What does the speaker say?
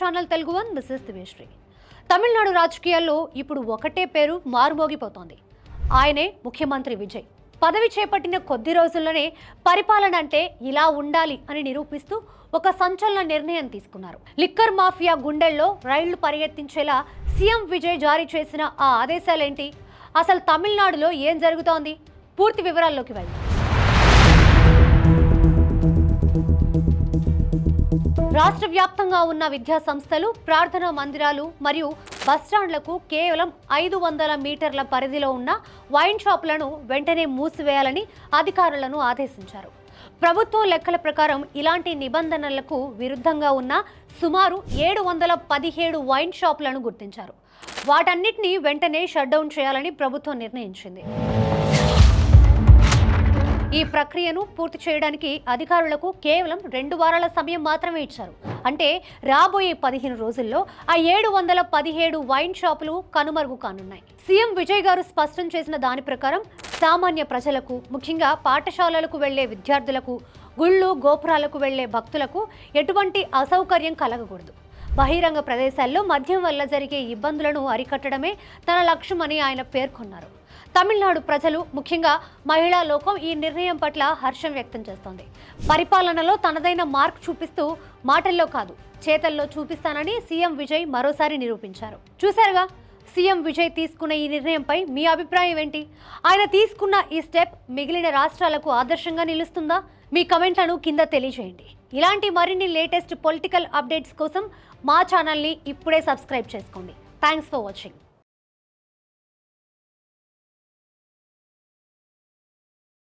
Channel Telugu one. This is Divyashri. Tamil Nadu రాజకీయాల్లో ఇప్పుడు ఒకటే పేరు మారుమోగిపోతోంది. ఆయనే ముఖ్యమంత్రి విజయ్. పదవి చేపట్టిన కొద్ది రోజుల్లోనే పరిపాలన అంటే ఇలా ఉండాలి అని నిరూపిస్తూ ఒక సంచలన నిర్ణయం తీసుకున్నారు. లిక్కర్ మాఫియా గుండెల్లో రైళ్లు పరిగెత్తించేలా సీఎం విజయ్ జారీ చేసిన ఆ ఆదేశాలేంటి? అసలు తమిళనాడులో ఏం జరుగుతోంది? పూర్తి వివరాల్లోకి వెళ్దాం. రాష్ట్ర వ్యాప్తంగా ఉన్న విద్యా సంస్థలు, ప్రార్థనా మందిరాలు మరియు బస్టాండ్లకు కేవలం 500 మీటర్ల పరిధిలో ఉన్న వైన్ షాపులను వెంటనే మూసివేయాలని అధికారులను ఆదేశించారు. ప్రభుత్వం లెక్కల ప్రకారం ఇలాంటి నిబంధనలకు విరుద్ధంగా ఉన్న సుమారు 717 వైన్ షాపులను గుర్తించారు. వాటన్నిటినీ వెంటనే షట్డౌన్ చేయాలని ప్రభుత్వం నిర్ణయించింది. ఈ ప్రక్రియను పూర్తి చేయడానికి అధికారులకు కేవలం 2 వారాల సమయం మాత్రమే ఇచ్చారు. అంటే రాబోయే 15 రోజుల్లో ఆ 717 వైన్ షాపులు కనుమరుగు కానున్నాయి. సీఎం విజయ్ గారు స్పష్టం చేసిన దాని ప్రకారం సామాన్య ప్రజలకు, ముఖ్యంగా పాఠశాలలకు వెళ్లే విద్యార్థులకు, గుళ్ళు గోపురాలకు వెళ్లే భక్తులకు ఎటువంటి అసౌకర్యం కలగకూడదు. బహిరంగ ప్రదేశాల్లో మద్యం వల్ల జరిగే ఇబ్బందులను అరికట్టడమే తన లక్ష్యమని ఆయన పేర్కొన్నారు. తమిళనాడు ప్రజలు, ముఖ్యంగా మహిళా లోకం ఈ నిర్ణయం పట్ల హర్షం వ్యక్తం చేస్తోంది. పరిపాలనలో తనదైన మార్క్ చూపిస్తూ మాటల్లో కాదు చేతల్లో చూపిస్తానని సీఎం విజయ్ మరోసారి నిరూపించారు. చూశారుగా, సీఎం విజయ్ తీసుకున్న ఈ నిర్ణయంపై మీ అభిప్రాయం ఏంటి? ఆయన తీసుకున్న ఈ స్టెప్ మిగిలిన రాష్ట్రాలకు ఆదర్శంగా నిలుస్తుందా? మీ కమెంట్లను కింద తెలియజేయండి. ఇలాంటి మరిన్ని లేటెస్ట్ పొలిటికల్ అప్డేట్స్ కోసం మా ఛానల్ని ఇప్పుడే సబ్స్క్రైబ్ చేసుకోండి. Thanks for watching.